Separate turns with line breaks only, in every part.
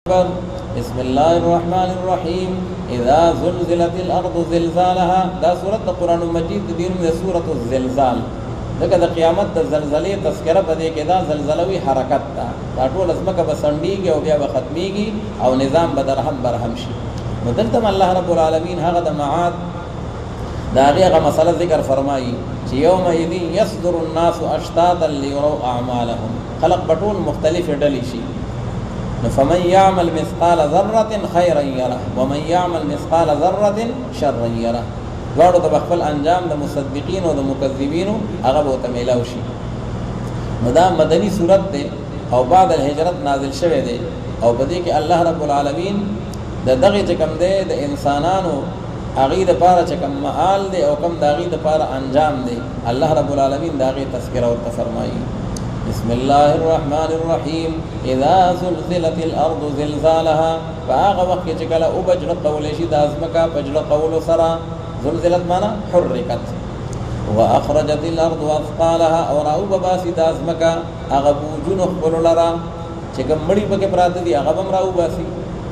بسم الله الرحمن الرحيم اذا زلزلت الارض زلزالها. دا سورۃ قرآن مجید دین میں سورۃ الزلزال دغه د قیامت د زلزلې تذکرہ پدې کې دا زلزلوي حرکت دا ټول ازمکه بسنډيږي او بیا به ختميږي او نظام بدرهم برهم شي. نو دلته الله رب العالمین هغه د معاد دا هغه مسله ذکر فرمایي چې یوم یذین یصدر الناس اشتاتا لیروا اعمالهم. خلق بټول مختلف ډلې شي. فمن يعمل مثقال ذره خيرا يره ومن يعمل مثقال ذره شرا يره. غواړو د خپل انجام د مصدقین او د مکذبین هغه به تملاو شي. نو دا مدنی صورت ده او بعد الهجرت نازل شوه ده او په دې کې الله رب العالمین د دغه چکم ده د انسانانو هغه د پاره چکم معال ده او کم داغي د پاره انجام ده. الله رب العالمین داغه تذکرہ او فرمایي بسم الله الرحمن الرحيم اذا زلزلت الارض زلزالها. فاغه وخت چې کله او بجړه قول شي د ازمکا بجړه قول سره زلزلت معنا حركت واخرجت الارض اثقالها اور او باسي د ازمکا هغه بوجونو خپل لرا چې کوم مړی پکې پراته دي هغه هم راو باسي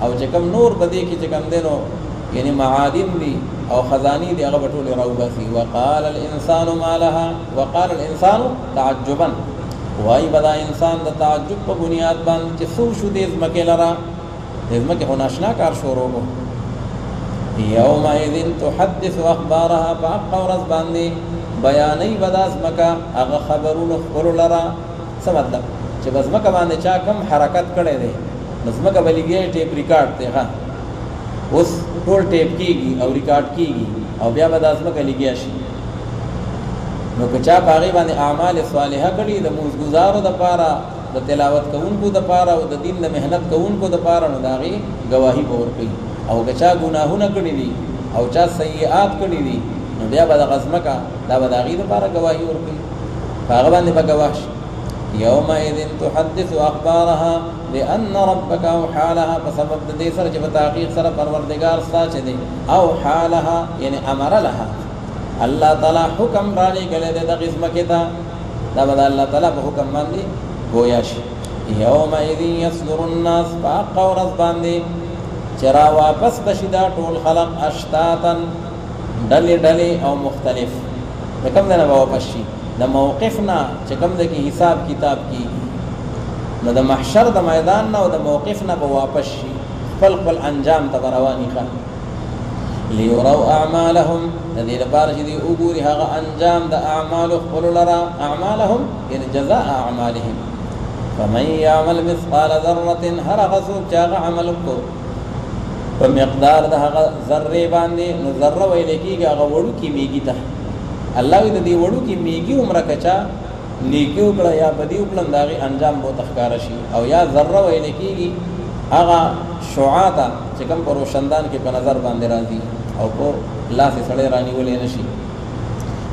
او چې کوم نور بده کې چې کوم دینو یعنی معادن دي او خزانی دي هغه ټول راو باسي. وقال الانسان ما لها وقال الانسان تعجبا. وای بدا انسان د تعجب په بنیاد باندې چې سو شو دې زمکه لرا زمکه هو ناشنا کار شروع وو. یومئذ تحدث اخبارها فاقورز باندې بیانې بدا زمکه هغه خبرونه خپل لرا. څه مطلب چې زمکه باندې چا کم حرکت کړي دي زمکه بلګي ټیپ ریکارډ ته ها اوس ټول ټیپ کیږي او ریکارډ کیږي او بیا بدا زمکه لګي شي. نو کچا باغی باندې اعمال صالحه کړي د موزګزارو د پاره د تلاوت کوونکو د پاره او د دین د مهنت کوونکو د پاره نو داغي گواہی ور کوي. او کچا ګناهونه کړي دي او چا سیئات کړي دي نو بیا به د غزمکا دا به داغي د پاره گواہی ور کوي. هغه باندې به گواش یومئذ تحدث اخبارها لان ربك او حالها. فسبب د دې سره چې په تحقیق سره پروردگار ساچ دي او حالها یعنی امر لها الله تعالی حکم را لګل د غزمکه تا دا به الله تعالی په حکم باندې گویا شي. یومئذ یصدر الناس فاقورز باندې چرا واپس بشدا ټول خلق اشتاتن ډلې ډلې او مختلف. کوم نه واپس شي د موقفنا چې کوم د کې حساب کتاب کی نو د محشر د میدان نه او د موقفنا به واپس شي خپل خپل انجام ته رواني ښه. ليروا اعمالهم الذي لپاره چې دی وګوري هغه انجام د اعمال خپل لرا اعمالهم یعنی جزاء اعمالهم. فمن يعمل مثقال ذره هر غسوب چې هغه عمل کو په مقدار د هغه ذره باندې نو ذره ویل کېږي هغه وړو کې میږي ته الله دې وړو کې میږي عمره کچا نیکیو کړه یا بدیو کړه داغي انجام بو تخکار شي. او یا ذره ویل کېږي هغه شعاعه چې کوم پر روشندان کې په نظر باندې راځي او کو الله سے سړی رانی ولې نشي.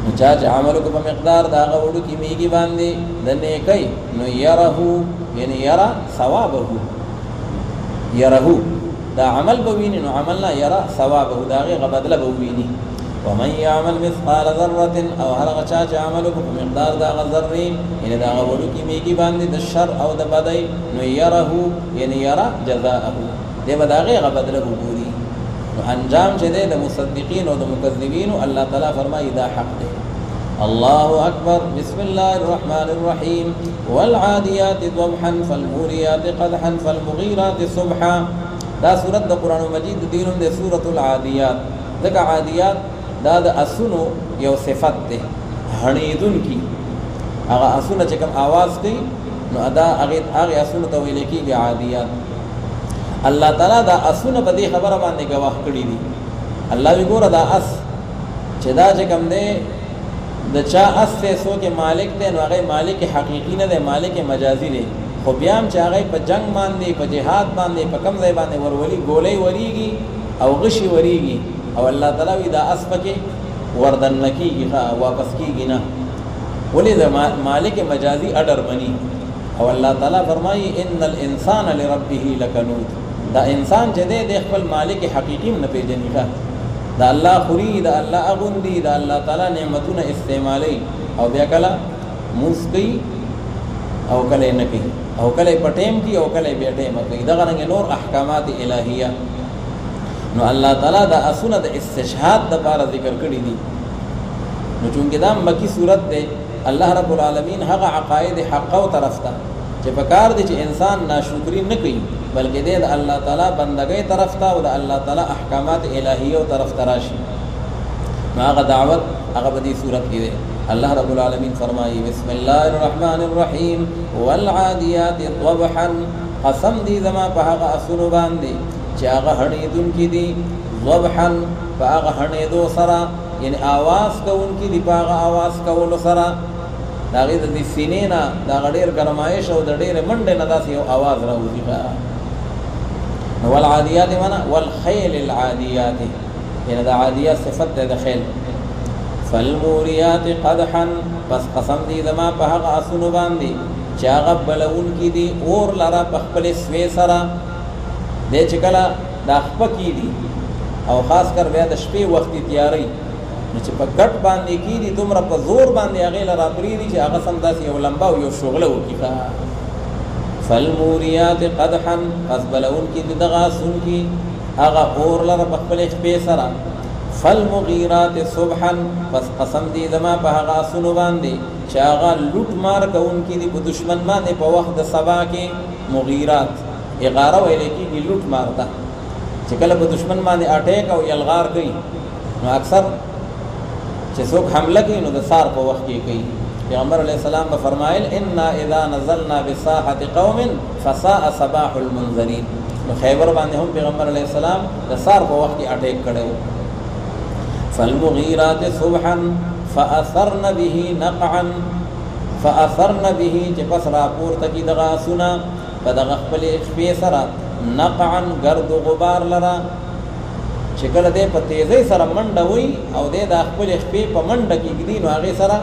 نو چې عملو کو په مقدار دا غوړو کې میږي باندې د نیکي نو يرهو یعنی يرى ثوابه يرهو دا عمل بویني نو عملنا يرى ثوابه دا غي بدله بویني. ومن يعمل مثقال ذره او هر غچا چې عملو په مقدار دا ذره یعنی دا غوړو کې میږي باندې د شر او د بدای نو يرهو یعنی يرى جزاءه دې بداغه بدله وګوري. انجام چې د مصدقین او د مکذبین الله تعالی فرمایي دا حق دی. الله اکبر. بسم الله الرحمن الرحیم والعادیات ضبحا فالموريات قدحا فالمغیرات صبحا. دا سورۃ د قران مجید دینوم د سورۃ العادیات. دغه عادیات دا د اسونو یو صفت ده هنیدون کی هغه اسونه چې کوم आवाज کوي نو ادا هغه اسونه ته ویل کېږي عادیات. الله تعالی دا اسونه په دې خبره باندې گواه کړی دي. الله وی ګوره دا اس چې دا چې کوم دی د چا اس ته سو کې مالک دی نو هغه مالک حقيقي نه دی مالک مجازي دی. خو بیا هم چې هغه په جنگ باندې په جهاد باندې په کم ځای باندې ورولي ګولې وریږي او غشي وریږي او الله تعالی وی دا اس پکې وردن نکیږي واپس کیږي نه ولې دا مالک مجازي اډر بني. او الله تعالی فرمایي ان الانسان لربه لکنود. دا انسان چې د خپل مالک حقيقي نه پیژني دا الله خوري دا الله اغوندي دا الله تعالی نعمتونه استعمالي او بیا کله مسکی او کله نه کوي او کله پټیم کی او کله بیا ټیم کوي دغه رنګ نور احکامات الهیه نو الله تعالی دا اسونه د استشهاد د لپاره ذکر کړی دي نو چونګې دا مکی صورت ده الله رب العالمین هغه عقاید حق او طرف ته چې پکار دي چې انسان ناشکری نه کوي بلکې د الله تعالی بندګۍ طرف ته او د الله تعالی احکامات الهیه او طرف ته راشي هغه دعوت هغه په دې صورت کې ده الله رب العالمین فرمایي بسم الله الرحمن الرحیم والعادیات ضبحا قسم دي زما په هغه اسونو باندې چې هغه هړېدون کې دي ضبحا په هغه هړېدو سره یعنی आवाज کوونکی دی په هغه आवाज کولو سره دا غي د سینې نه دا ډېر ګرمایش او د ډېر منډه نه داسې یو आवाज راوځي والعادیات معنا والخيل العادیات یعنی د عادیات صفت ده د خیل فالموریات قدحا پس قسم دی زما په هغه اسونو باندې چې هغه بلون کې دي اور لرا په خپل سوي سره د چکلا د خپکی دي او خاص کر بیا د شپې وخت تیاری نو چې په ګټ باندې کې دي دومره په زور باندې هغه لرا پری دي چې هغه سم داسې یو لمبا او یو شغله وکړي فالموریات قدحا پس بلون کې دغه اسون کې هغه اور لرا په خپل شپې سره فالمغیرات صبحا پس قسم دی زما په هغه اسونو باندې چې هغه لوټ مار کوونکي دي په دشمن باندې په وخت د سبا کې مغیرات اغاره ویل کېږي لوټ مار ته چې کله په دشمن باندې اٹیک او یلغار کوي نو اکثر چې څوک حمله کوي نو د سار په وخت کې کوي پیغمبر علیه السلام به فرمایل ان اذا نزلنا بساحه قوم فساء صباح المنذرين نو خیبر باندې هم پیغمبر علیه السلام د سار په وخت کې اٹیک کړو فالمغيرات صبحا فاثرن به نقعا فاثرن به چې پس را پورته کی دغه سنا په دغه خپل شپې سره نقعا گرد و غبار لرا چې کله دې په تیزی سره منډه وي او دې د خپل شپې په منډه کې ګدي نو هغه سره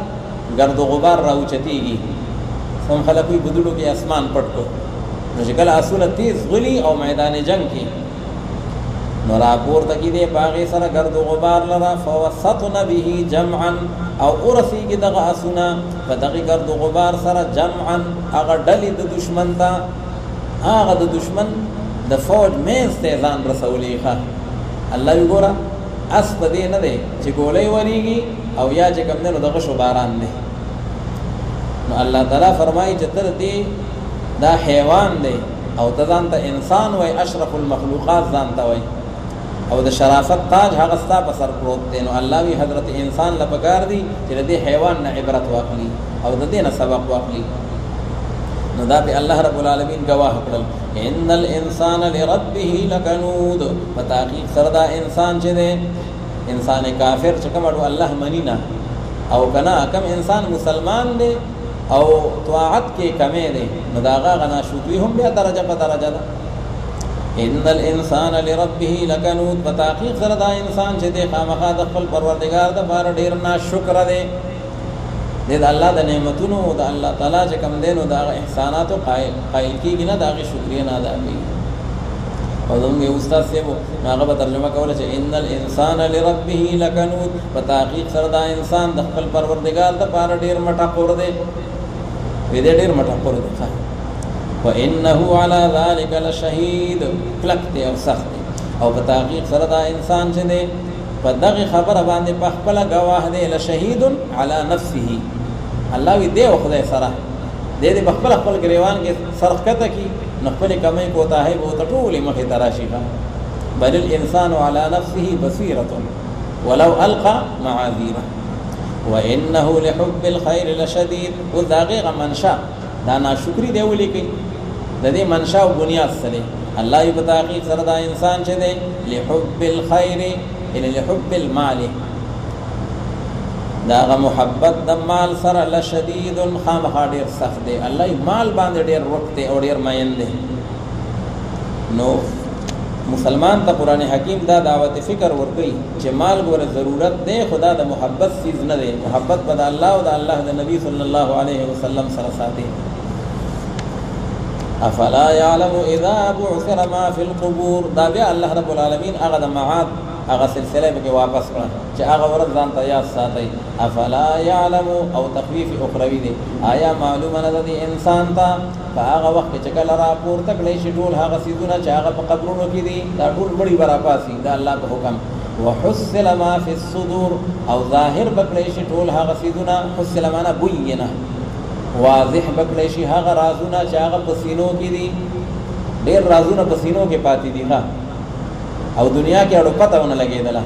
گرد و غبار راوچتيږي سم خلک وي بدلو کې اسمان پټ کو نو چې کله اصله تیز غلي او میدان جنگ کې نو را پورته کې دې باغې سره گرد و غبار لرا فوسطن به جمعا او ورسیږي دغه اسونه په دغه گرد و غبار سره جمعا هغه ډلې د دشمن ته هغه د دشمن د فوج مېز ته ځان رسولې ښه الله یې ګوره اس په دې نه دی چې ګولۍ ورېږي او یا چې کوم دی نو دغه شو باران دی نو الله تعالی فرمایي چې تر دې دا حیوان دی او ته ځان ته انسان وای اشرف المخلوقات ځان ته وای او د شرافت تاج هغه ستا په سر پروت دی نو الله وی حضرت انسان له پکار دی چې دې حیوان نه عبرت واخلي او د دې نه سبق واخلي نو دا به الله رب العالمین گواه کړل ان الانسان لربه لکنود فتحقیق سردا انسان چې دی انسان کافر چې کوم الله منینا او کنا کم انسان مسلمان دی او طاعت کې کمې دی نو دا غنا شکری هم بیا درجه په درجه ده ان الانسان لربه لکنود فتحقیق سردا انسان چې دی خامخا د خپل پروردگار د بار ډیر ناشکر دی د الله د نعمتونو د الله تعالی چې کوم دینو د احسانات او قائل کیږي نه دغه شکریا نه ادا کوي او زموږ استاد سیمو هغه په ترجمه کوله چې ان الانسان لربه لکنود په تحقیق سره دا انسان د خپل پروردگار د پاره ډیر مټه خور دی دې ډیر مټه خور دی وانه على ذلك لشهید کلکته او سخت او په تحقیق سره دا انسان چې دی په دغه خبره باندې په خپل گواه دی لشهید علی نفسه الله وی دی او خدای سره دې په خپل خپل گریوان کې سرخته کی نخپل کمای کوتا ہے وہ ټول مخه تراشی بل الانسان على نفسه بصيره ولو القى معاذيره وانه لحب الخير لشديد وذاغه منشا دا ناشکری دی ولي کوي د دې منشا او بنیاد سره الله یې بتاقی سره دا انسان چې دی لحب الخير ان لحب المال دا محبت د مال سره لشدید خامخا ډیر سخت دی الله مال باندې ډیر وخت او ډیر مین دی نو مسلمان ته قران حکیم دا دعوت فکر ورکړي چې مال ګوره ضرورت دی خدا د محبت چیز نه دی محبت بد الله او د الله د نبی صلی الله علیه وسلم سره ساتي افلا يعلم اذا بعثر ما في القبور. دا بیا الله رب العالمین هغه د معاد هغه سلسله به واپس کړه چې هغه ورځ ځان ته یاد ساتي. افلا يعلم او تخفیف اخروی دی، آیا معلومه نه ده انسان ته په هغه وخت چې کله را پورته کړي شي ټول هغه سیدونه چې هغه په قبرونو کې دي دا ټول مړي براباسي دا الله په حکم. وحصل ما في الصدور او ظاهر بکړي شي ټول هغه سیدونه، حصل معنا بینه واضح بکړي شي هغه رازونه چې هغه په سینو کې دي. ډېر رازونه په سینو کې پاتې دي او دنیا کې اړو پته ونه لګېدله.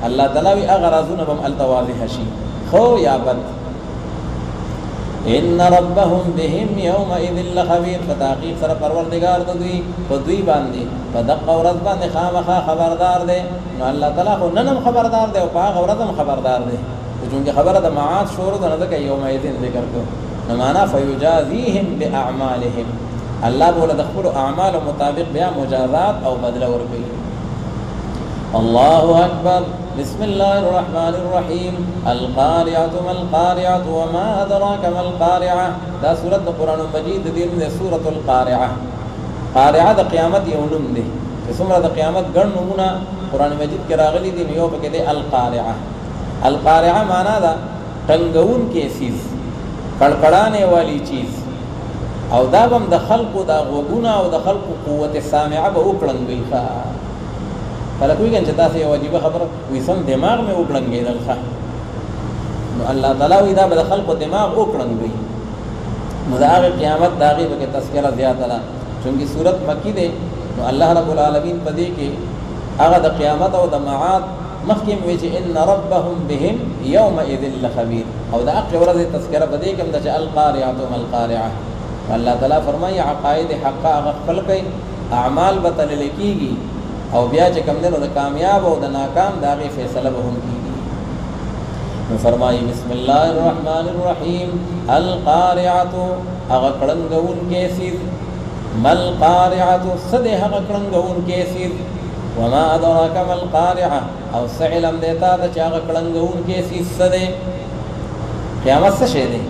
الله تعالی وی هغه رازونه به هم هلته واضح شي، خو یا بد. ان ربهم بهم یومئذ لخبیر. په تحقیق سره پروردګار د دوی په دوی باندې په دغه ورځ باندې خامخا خبردار دی. نو الله تعالی خو نن هم خبردار دی او په هغه ورځ هم خبردار دی. چونکې خبره د معاد شروع ده، نه ځکه یومئذ ذکر کړو. نو معنا فیجازیهم باعمالهم، الله بوله د خپلو اعمالو مطابق بیا مجازات او بدله ورکوي. الله اکبر. بسم الله الرحمن الرحیم. القارعة ما القارعة وما ادراك ما القارعة. دا سورۃ د قرآن مجید د دې سورۃ القارعة. قارعه د قیامت یو نوم دی. چې څومره د قیامت ګڼ نومونه قرآن مجید کې راغلي دي نو یو پکې دی القارعة. القارعه معنا دا ټنګون کې چیز، کړکړانه والی چیز. او دا بم د خلقو د غوګونه او د خلقو قوت سامعه به وکړنګي ښا خلک وی چې تاسو یو واجب خبره وي سم دماغ مې وکړنګېدل ښا. نو الله تعالی وی دا به د خلقو دماغ وکړنګي. نو دا قیامت داغي به تذکرہ زیاته ده چونکی صورت مکی ده. نو الله رب العالمین په دې کې هغه د قیامت او د معاد مخکې وی چې ان ربهم بهم یومئذ لخبیر. او دا اخر ورځ تذکرہ په دې کې د القارعة ما القارعة. الله تعالی فرمایي عقاید حقه هغه خپل کوي، اعمال به تلل کېږي او بیا چې کوم دنو د کامیاب او د ناکام د هغې فیصله به هم کېږي. نو فرمایي بسم الله الرحمن الرحیم. القارعة هغه کړنګونکې څیز، ما القارعة څه دی هغه کړنګونکې څیز، وما ادراک ما القارعة او څه علم دی تا ته چې هغه کړنګونکې څیز څه دی. قیامت څه شی دی؟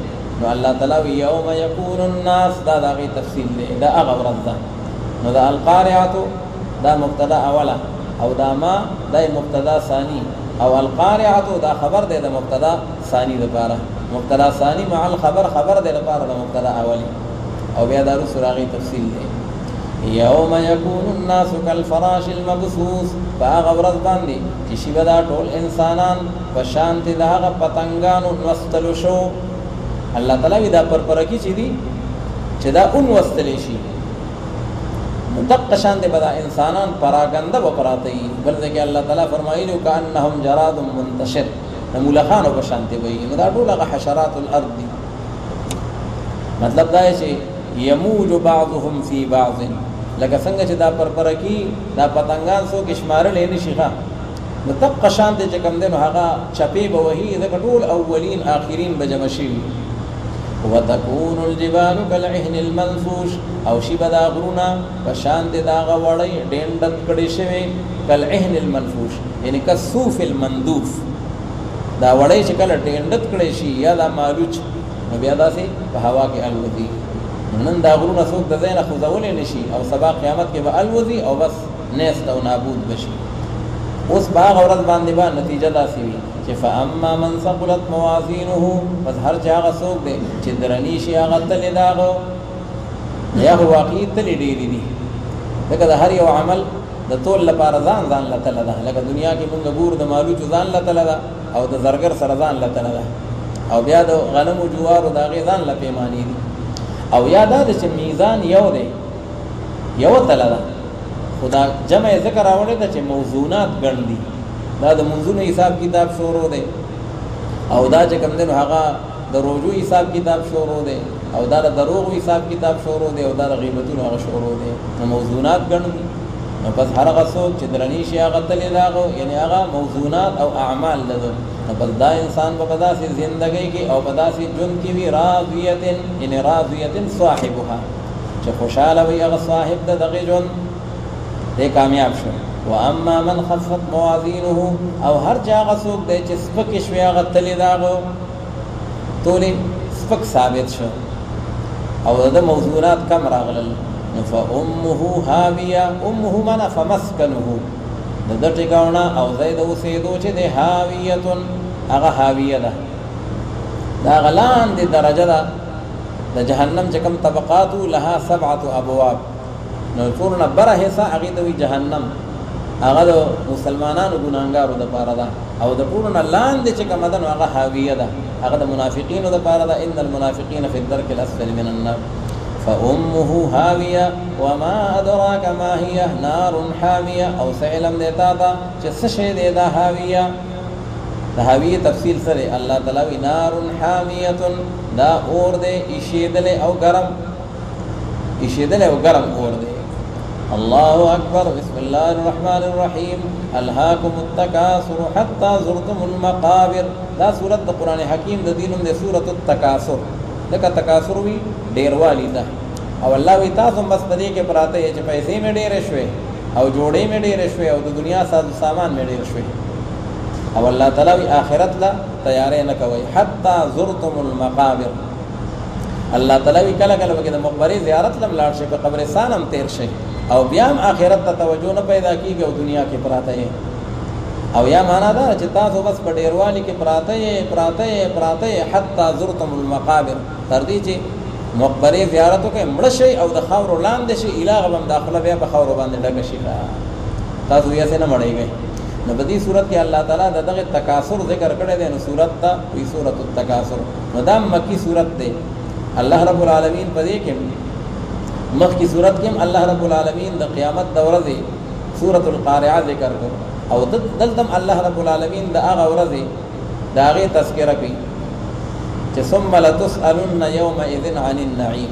نو الله تعالی وی یوم یکون الناس. دا د هغې تفصیل دی، دا هغه ورځ ده. نو دا القارعة دا مبتدا اوله او دا ما دا مبتدا ثانی او القارعة دا خبر دی د مبتدا ثانی لپاره. مبتدا ثانی مع الخبر خبر دی لپاره د مبتدا اولی او بیا دا رسول هغې تفصیل دی. یوم یکون الناس کالفراش المبثوث. په هغه ورځ باندې چې شي به دا ټول انسانان په شانتې د هغه پتنګانو نوستلو شو. الله تعالی دا پرپرکی چې دي چې دا اونوستلی شي نو دقه شانتې به دا انسانان پراګنده به پراته وي. بل ځای کې الله تعالی فرمایلي کأنهم جراد منتشر، د مولخانو په شانتې به وي. نو دا ټول هغه حشرات الارض دي. مطلب دا چې یموج بعضهم فی بعض، لکه څنګه چې دا پرپرکی دا پتنګان څوک شمارلی نه شي ښه. نو دقه شانتې چې کوم دی نو هغه چپې به وهي، ځکه ټول اولین آخرین به جمع شوي. وتكون الجبال كالعهن المنفوش. او شي به دا غرونه په شانتې د هغه وړۍ ډینډت کړې شوې کالعهن المنفوش، یعنې کالصوف المندوف. دا وړۍ چې کله ډینډت کړې شي یا دا مالوچ نو بیا داسې په هوا کې الوځي. نن دا غرونه څوک د ځای نه خوځولی نه شي او سبا قیامت کې به الوځي او بس نیست او نابود بشي. اوس په هغه ورځ باندې به نتیجه داسې وي چې فاما من ثقلت موازینه، بس هر چې هغه څوک دی چې درني شي هغه تلې د هغه یا خو واقعي تلې ډېرې دي. ځکه د هر یو عمل د تول لپاره ځان له تله ده. لکه دنیا کې مونږ ګورو د مالوچو ځان له تله ده او د زرګر سره ځان له تله ده او بیا د غنمو جوارو د هغې ځان له پیمانې دي. او یا دا ده چې میزان یو دی، یوه تله ده، خو دا جمع یې ځکه راوړې ده چې موضوعات ګڼ دي. دا د منځونو حساب کتاب شروع دی او دا چې کوم دی نو هغه د روژو حساب کتاب شروع دی او دا د دروغو حساب کتاب شروع دی او دا د غیبتونو هغه شروع دی. نو موضوعات ګڼ دي. نو بس هر هغه څوک چې درني شي هغه تلې د هغه، یعنې هغه موضوعات او اعمال د ده. نو بس دا انسان به په داسې زندګۍ کې او په داسې ژوند کې وي راضیة، یعنې راضیة صاحبها، چې خوشحاله وي هغه صاحب د دغې ژوند دی کامیاب شو. واما من خفت موازینه، او هر چا هغه څوک دی چې سپکې شوې هغه تلې د هغه تولې سپک ثابت شو او د موضوعات کم راغلل. فامه هاویه، امه معنا فمسکنه، د ټیکاونه او زید اوسېدو چې د هاویتون هغه هاویه ده، دا غلان دی درجه ده د جهنم چې کوم طبقات لها 7 ابواب، نو ټولنه بره حصہ هغه د جهنم هغه د مسلمانانو ګناهګارو د پاره ده، او د ټولنه لاندې چې کوم ده هغه هاویه ده، هغه د منافقینو د پاره ده، ان المنافقین فی الدرک الاسفل من النار. فامه هاویه وما ادراک ما هي نار حامیه، او سعلم دیتا تا چې څه شی دی دا هاویه. د هاویه تفصیل سره الله تعالی وی نار حامیه، دا اور دی ایشیدل او ګرم، ایشیدل او ګرم اور دی. الله اکبر. بسم الله الرحمن الرحیم. الهاکم التکاثر حتى زرتم المقابر. دا سورۃ د قران حکیم د دینم د سورۃ التکاثر، دغه تکاثر وی ډیروالی ده، او الله وی تاسو بس پدې کې پراته چې پیسې مې ډېرې شوي او جوړې مې ډېرې شوي او د دنیا ساز سامان مې ډېر شوي، او الله تعالی وی آخرت لا تیارې نه کوي. حتى زرتم المقابر. الله تعالی وی کله کله وګړي د مقبره زیارت لم لاړ شي، په قبرستان هم تیر شي، او بیا هم آخرت ته توجه نه پیدا کیږي او دنیا کې پراته یې. او یا معنا دا چې تاسو بس په ډیروالی کې پراته یې حتی زرتم المقابر، تر دې چې مقبره زیارت وکړئ، مړ شئ او د خاورو لاندې شئ، الهغه به هم داخله بیا په خاورو باندې ډکه شي، تاسو یې څه نه مړېږئ. نو په دې صورت کې الله تعالی دغه تکاثر ذکر کړی دی، نو صورت ته وی سورۃ التکاثر، نو دا مکی صورت دی. الله رب العالمین په دې کې مخکې صورت کې الله رب العالمین د قیامت د ورځې سورۃ القارعه ذکر کړ، او دلته الله رب العالمین د هغه ورځې د هغې تذکره کوي چې ثم لتسألن یومئذ عن النعیم.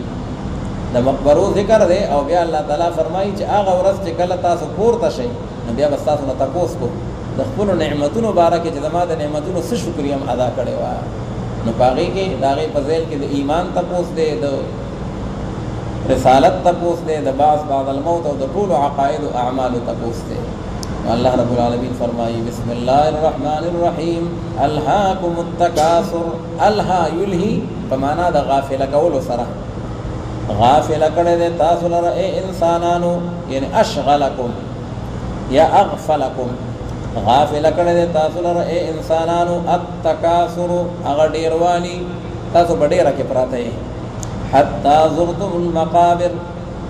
د مقبرو ذکر دی، او بیا الله تعالی فرمایي چې هغه ورځ چې کله تاسو پورته شئ، نو بیا به تاسو نه تپوس کو د خپلو نعمتونو باره کې چې زما د نعمتونو څه شکریه م ادا کړې وه. نو په هغې کې د هغې په ذیل کې د ایمان تپوس دی، د رسالت تپوس دی، د بعث بعد الموت او د ټولو عقاید او اعمالو تپوس دی. الله رب العالمین فرمایي بسم الله الرحمن الرحیم. الهاکم التکاثر. الها یلهی په معنا د غافله کولو سره، غافله کړی دی تاسو لره ای انسانانو، یعنی اشغلکم یا اغفلکم، غافله کړی دی تاسو لره ای انسانانو. التکاثر هغه ډیروالی، تاسو په ډیره کې پراته یې. حتی زرتم المقابر،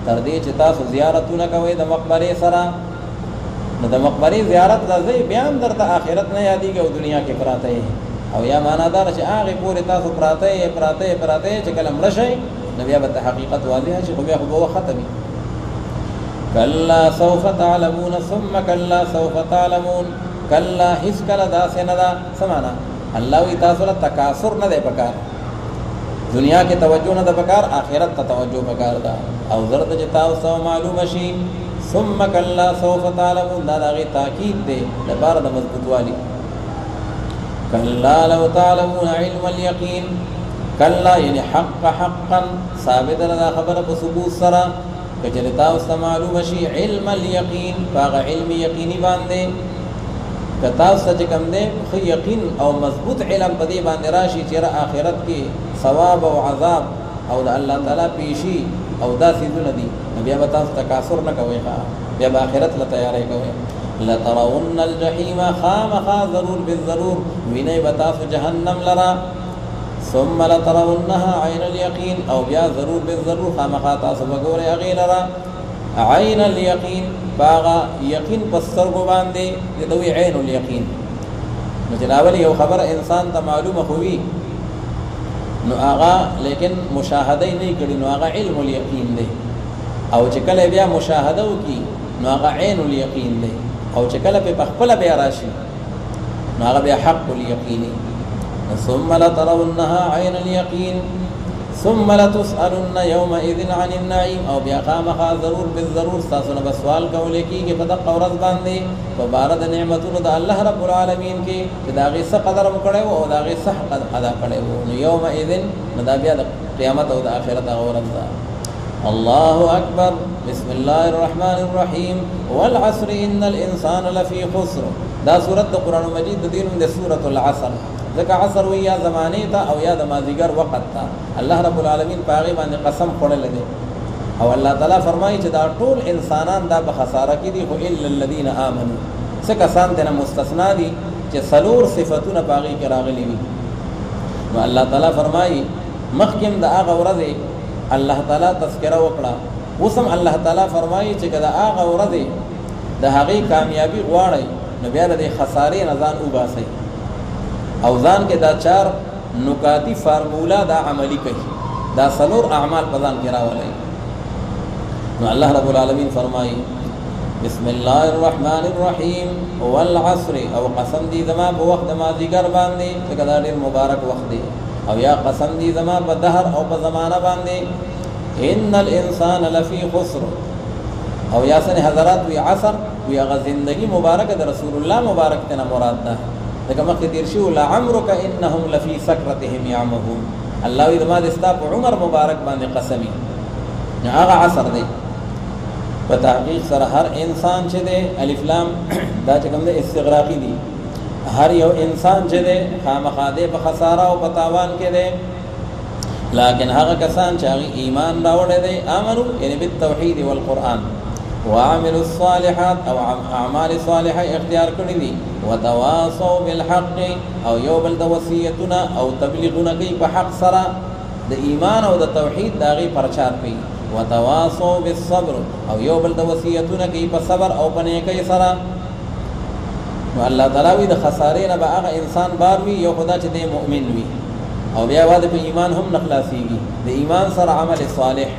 تر دې چې تاسو زیارتونه کوئ د مقبرې سره. نو د مقبرې زیارت راځئ، بیا هم درته آخرت نه یادېږي او دنیا کې پراته یې. او یا معنا دار چې هغې پورې تاسو پراته یې چې کله مړه شئ، نو بیا به ته حقیقت واضحه شي، خو بیا خو به وخت ختم وي. کلا سوف تعلمون ثم کلا سوف تعلمون. کلا هیڅ کله داسې نه ده. څه معنا؟ الله وایي تاسو له تکاثر نه دی پکار، دنیا کې توجه نه ده پکار، آخرت ته توجه پکار ده. او زر ته چې تاسو معلومه شي ثم کلا سوف تعلمون، دا د هغې تاکید دی لپاره د مضبوطوالي. کلا لو تعلمون علم الیقین. کلا یعنی حقا ثابت ده دا خبره په ثبوت سره، که چېرې تاسو ته معلومه شي علم الیقین، په هغه علم یقیني باندې، که تاسو ته چې کوم دی ښه یقین او مضبوط علم په دې باندې راشي چې آخرت کې ثواب او عذاب او د الله تعالی پیشي او دا څیزونه دي، نو بیا به تاسو تکاثر نه کوئ، بیا به آخرت له تیاری کوئ. لترون الجحیم، خامخا ضرور بالضرور وینئ به تاسو جهنم لرا. ثم لترونها عین الیقین، او بیا ضرور بالضرور خامخا تاسو به ګورئ هغې لرا عین الیقین، په هغه یقین په سترګو باندې، دې ته وایي عین الیقین. نو چې راولي یو خبره انسان ته معلومه خو وي، نو هغه لیکن مشاهده یې نه کړي، نو هغه علم الیقین دی. او چې کله بیا مشاهده وکړي، نو هغه عین الیقین دی. او چې کله په خپله بیا راشي، نو هغه بیا حق الیقیني. ثم لترونها عین الیقین ثم لتسألن یومئذ عن النعیم، او بیا خامخا ضرور بالضرور تاسو نه به سوال کولی کېږي په دغه ورځ باندې په باره د نعمتونو د الله رب العالمین کې چې د هغې څه قدر م کړی و او د هغې څه حق ادا کړی و. نو یومئذ نو دا بیا د قیامت او د آخرت هغه ورځ ده. الله اکبر. بسم الله الرحمن الرحیم. والعصر ان الانسان لفی خسر. دا سورت د قرآن مجید د دین د سورة العصر، ځکه عصر وی یا زمانې ته او یا د مازدیګر وخت ته الله رب العالمین په هغې باندې قسم خوړلی دی. او الله تعالی فرمایي چې دا ټول انسانان دا به خساره کې دي خو الا الذين امنوا څه کسان دنه مستثنا دي چې څلور صفاتونه باغی کې راغلي وي نو الله تعالی فرمایي مخکم د هغه ورځې الله تعالی تذکرہ وکړه اوسم الله تعالی فرمایي چې دا هغه ورځې د هغه کامیابی غواړي نو بیا د خسارې نه ځان وباسي او ځان کې دا چار نکاتی فارمولا دا عملی کوي دا څلور اعمال په ځان کې راولي نو الله رب العالمین فرمایي بسم الله الرحمن الرحیم والعصر او قسم دی زما په وخت ما ذکر باندې چې دا ډېر مبارک وخت دی او یا قسم دی زما په دهر او په زمانہ باندې ان الانسان لفی خسر او یا سن حضرات وی عصر وی هغه زندگی مبارک د رسول الله مبارک ته مراد ده دغه مخ دیر شو لعمرک انهم لفی سکرتهم یعمهون الله دې ما دې ستا په عمر مبارک باندې قسمی هغه عصر دی په تحقیق سره هر انسان چې دی الف لام دا چې کوم دی استغراقی دی هر یو انسان چې دی خامخا دی په خساره او په تاوان کې دی لیکن هغه کسان چې هغه ایمان راوړی دی امنو یعنی بالتوحید والقرآن وعملوا الصالحات او اعمال صالحه اختیار کړی دي وتواصوا بالحق او یو بل د وصیتونه او تبلیغونه کوي په حق سره د ایمان او د توحید داغي پرچار کوي وتواصوا بالصبر او یو بل د وصیتونه کوي په صبر او په نیکۍ سره نو الله تعالی وی د خسارې نه به هغه انسان بار وي یو خدا چې د مؤمن وي او بیا واده په ایمان هم نخلاصيږي د ایمان سره عمل صالح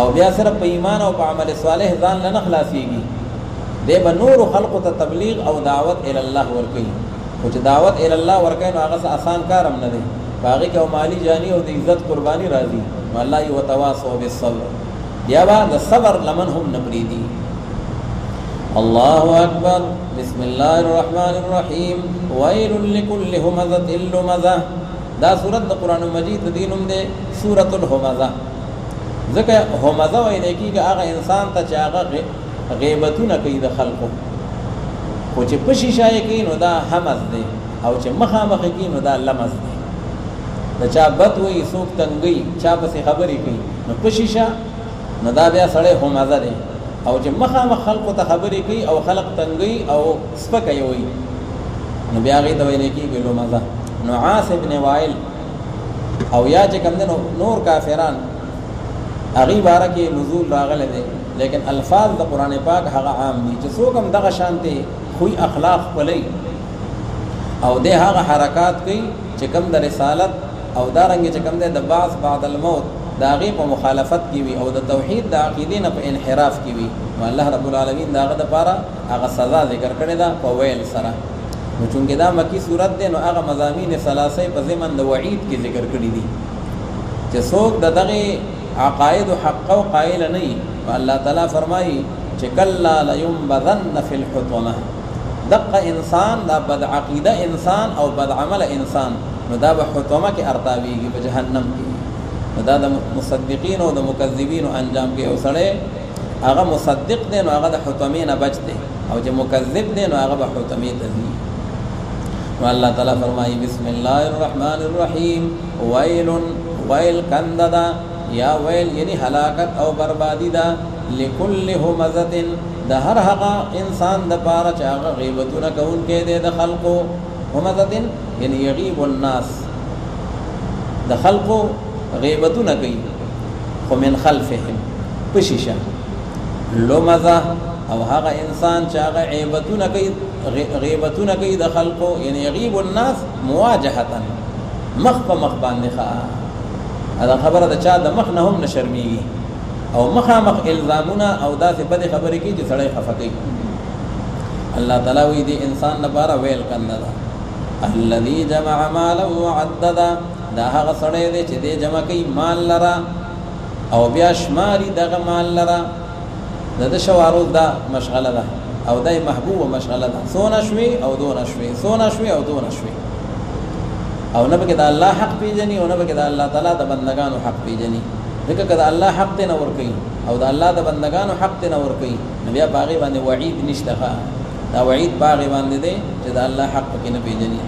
او بیا سره په ایمان او په عمل صالح ځان نه خلاصيږي د به نور خلق ته تبلیغ او دعوت ال الله ورکوي او چې دعوت ال الله ورکوي نو هغه آسان کار هم نه دی باقي کو مالی جانی او د عزت قرباني راځي والله یو تواصوا بالصبر بیا با د صبر لمن هم نبریدي الله اکبر بسم الله الرحمن الرحیم ويل لكل همزه لمزه دا سورۃ د قران مجید دینوم ده سورۃ الهمزه ځکه همزه وایي کیږي هغه انسان ته چې هغه غیبتونه کوي د خلقو خو چې په شیشه کوي نو دا همز دی او چې مخامخ کوي نو دا لمز دی د چا بد وایي څوک تنګي چا پسې خبرې کوي نو په شیشه نو دا بیا سړی همزه دی او چې مخامخ خلقو ته خبرې کوي او خلق تنګي او سپکه وایي نو بیا هغې ته ویل کېږي لمزه نو عاص ابن وائل او یا چې کوم دی نور کافران هغې باره کې نزول راغلی دی لیکن الفاظ د قرآن پاک هغه عام دي چې څوک هم دغه شانتې خوی اخلاق خپلوي او دی هغه حرکات کوي چې کوم د رسالت او دارنګې چې کوم دی د بعث بعد الموت د هغې په مخالفت کې وي او د توحید د عقیدې نه په انحراف کې وي نو الله رب العالمین د هغه دپاره هغه سزا ذکر کړې ده په ویل سره نو چونکې دا مکی صورت دی نو هغه مضامین ثلاثه په ضمن د وعید کې ذکر کړي دي چې څوک د دغې عقاید حق او قائل نه وي الله تعالی فرمایي چې کلا لینبذن فی الحطمه دقه انسان دا بد عقیده انسان او بد عمل انسان نو دا به حطمه کې ارتاویږي په جهنم کې نو دا د مصدقین او د مکذبین انجام کې او سړی هغه مصدق دی نو هغه د حطمې نه بچ دی او چې مکذب دی نو هغه به حطمې ته ځي نو الله تعالی فرمایي بسم الله الرحمن الرحیم ویل کنددا یا ویل یعنی هلاکت او بربادی دا لکل همزه د هر هغه انسان د پاره چې هغه غیبتونه کوونکی دی د خلقو همزه یعنی یغیب الناس د خلقو غیبتونه کوي خو من خلفهم پشیشه لمزه او هغه انسان چې هغه غیبتونه کوي د خلقو یعنی یغیب الناس مواجهه مخ په مخ باندې دا خبره د چا د مخ نه هم نه شرمېږي او مخامخ الزامونه او داسې بدې خبرې کوي چې سړی خفه کوي الله تعالی وایي دې انسان لپاره ویل کنده ده الذي جمع مالا وعددا دا هغه سړی دی چې دې جمع کوي مال لره او بیا شماري دغه مال لره د شوارو دا مشغله ده او دای محبوبه مشغله ده څونه شوي او دونه شوي څونه شوي او دونه شوي او نه به د الله حق پیژني او نه به د الله تعالی د بندگانو حق پیژني ځکه که د الله حق ته نه ورکوي او د الله د بندگانو حق ته نه ورکوي نو بیا په هغې باندې وعید نشته دا وعید په هغې باندې دی چې د الله حق پکې نه پیژني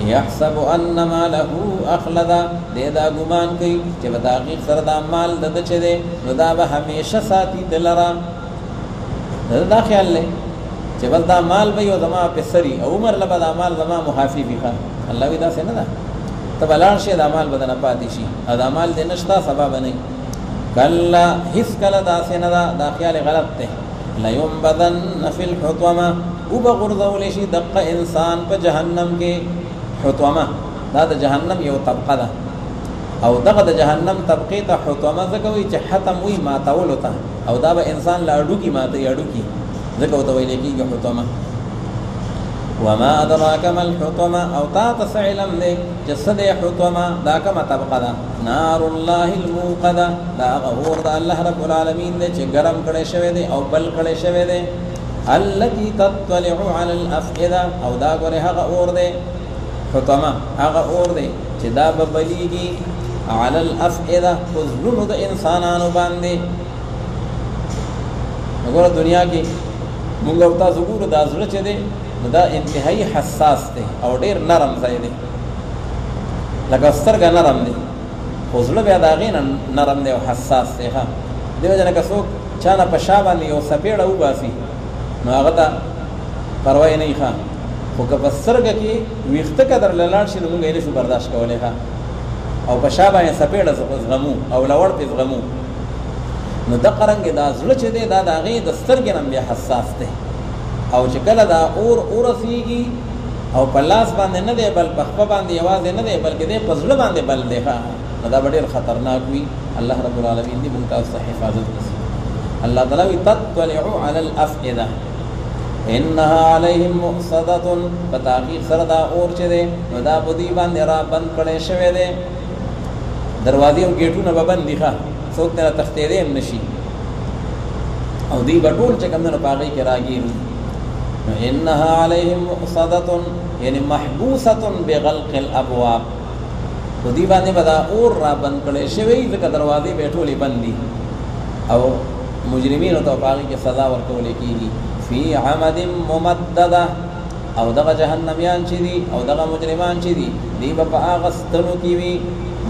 یحسب ان ماله اخلدا دې دا ګمان کوي چې په تحقیق سره دا مال د چه دی نو دا به همیشه ساتي دلرا دا خیال لې چې بل دا مال به یو زما په سری او عمر لبا دا مال زما محافظ وي الله وی دا څنګه ده ته بلان شي دا مال بدن پاتې شي دا مال دې نشتا سبب نه کلا هیڅ کله دا څنګه دا خیال غلط دی لا ينبذن في الحطمه وبغرضول شي دقه انسان په جهنم کې حطمه دا د جهنم یو طبقه ده او دغه د جهنم طبقه ته حطمه زکوي چې حتم وي ماتول وته او دا به انسان لا اډو کی ماته اډو کی زکو ته ویل کېږي حطمه وما ادراك ما الحطمه او تا تسعلم دې جسد حطمه دا کومه طبقه ده نار الله الموقده دا غور د الله رب العالمین دې چې ګرم کړي شوی دی او بل کړي شوی دی التي تطلع على الافئده او دا ګوره هغه اور دی حطمه هغه اور دی چې دا به بلیږي على الافئده حضور د انسانانو باندې وګوره دنیا کې موږ او تاسو ګورو دا زړه چې دی دا انتهایی حساس دی او ډیر نرم ځای دی لکه سترګه نرم دی خو زړه بیا د هغې نه نرم دی او حساس دی ښه دې وجه نه که څوک چا نه په شا باندې یو څپېړه وباسي نو هغه ته پروا یې نه وي ښه خو که په سترګه کې ویښته قدر له لاړ شي نو موږ یې نه شو برداشت کولی ښه او په شا باندې څپېړه زغمو او لوړ پې زغمو نو دغه رنګې دا زړه چې دی دا د هغې د سترګې نه بیا حساس دی او چې کله دا اور ورسیږي او په لاس باندې نه دی بل په خپه باندې یوازې نه دی بلکې دی په زړه باندې بل دی ښه نو دا به ډېر خطرناک وي الله رب العالمین دې موږ تاسو ته حفاظت وکړي الله تعالی وایي تطلع علی الافئده انها علیهم مؤصده په تحقیق سره دا اور چې دی نو دا په دوی باندې را بند کړی شوی دی دروازې او ګیټونه به بند دي ښه څوک ترې تښتېدی هم نه شي او دوی به ټول چې کوم دی نو په هغې کې راګېري انها عليهم مؤصده یعنی محبوسه بغلق الابواب خو دې باندې به دا اور را بند کړی شوی ځکه دروازې به ټولې بند دي او مجرمینو ته په هغې کې سزا ورکولی کېږي فی عمد ممدده او دغه جهنمیان چې دي او دغه مجرمان چې دي دوی به په هغه ستنو کې وي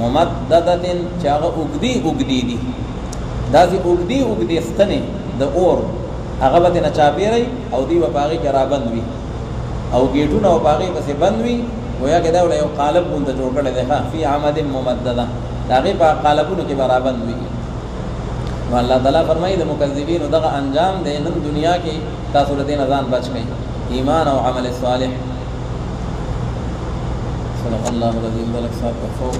ممددتن چې هغه اوږدې اوږدې دي داسې اوږدې اوږدې ستنې د اور هغه به ترنه چاپېری او دوی به په هغې کې رابند وي او ګېټونه او په هغې پسې بند وي گویا کې دا یو قالب غونته جوړ کړی دی ښه فی عمد ممدده د هغې په قالبونو کې به رابند وي نو الله تعالی فرمایي د مکذبینو دغه انجام دی نن دنیا کې تاسو له دې نه ځان بچ کړئ ایمان او عمل صالح صدق الله العظیم ولک صاحب فوق